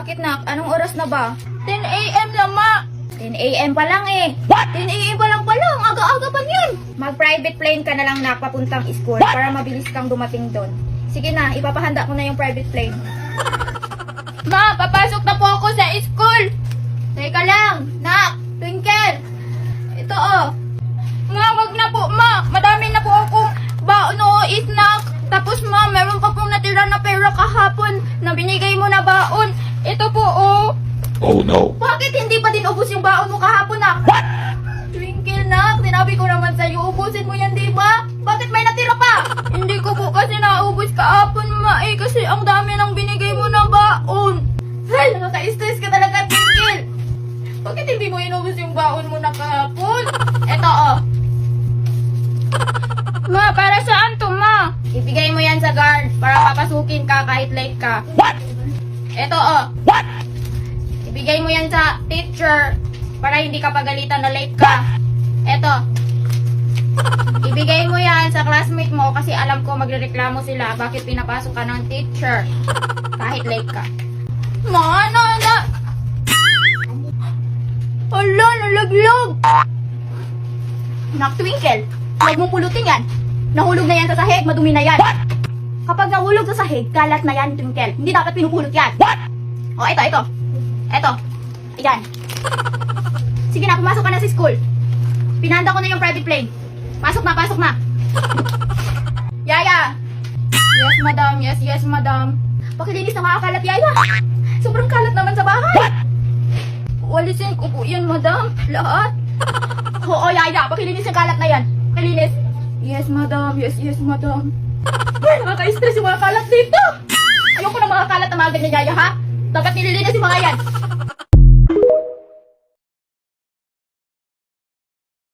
Bakit nak? Anong oras na ba? 10 a.m. lang, ma. 10 a.m. pa lang eh. 10 a.m. pa lang pala. Ang aga-aga pa yun. Mag-private plane ka na lang nak papuntang school para mabilis kang dumating doon. Sige na, ipapahanda ko na yung private plane. Ma, papasok na po ako sa school. Teka lang, nak, Twinkle. Ito oh. Ma, wag na po, ma. Madami na po akong baon o snack. Tapos, ma, meron pa pong natira na pera kahapon na binigay mo na baon. Ito po, oh. Oh no. Bakit hindi pa din ubos yung baon mo kahapon nak? Twinkle, nak. Sinabi ko naman sa'yo, ubusin mo yan, di ba? Bakit may natira pa? Hindi ko po kasi naubos kahapon, ma, eh. Kasi ang dami nang binigay mo na baon. Hal, nakaka-stress ka talaga, Twinkle. Bakit hindi mo inubos yung baon mo na kahapon? Ito oh. Ma, para saan to, ma? Ibigay mo yan sa guard para papasukin ka kahit late ka. Ito oh. Ibigay mo yan sa teacher para hindi ka pagalitan na late ka. Ito. Ibigay mo yan sa classmate mo kasi alam ko magrereklamo sila bakit pinapasok ka ng teacher kahit late ka. Ma, na. Ala, nalaglag. Nak Twinkle, huwag mong pulutin yan. Nahulog na yan sa sahig, madumi na yan. Kapag nahulog sa sahig, kalat na yan, Twinkle. Hindi dapat pinupulot yan. O, ito. Ito. Ayan. Sige na, pumasok ka na sa school. Pinanda ko na yung private plane. Pasok na. Yaya! Yes, madam. Yes, madam. Pakilinis na makakalat, Yaya. Sobrang kalat naman sa bahay. Walisin ko po yan, madam. Lahat. Oo, Yaya. Pakilinis yung kalat na yan. Pakilinis. Yes, madam. Yes, madam. Nakaka-stress yung mga kalat dito. Ayoko na mga kalat na mga ganyan, Yaya, ha? Dapat nililinis yung mga yan.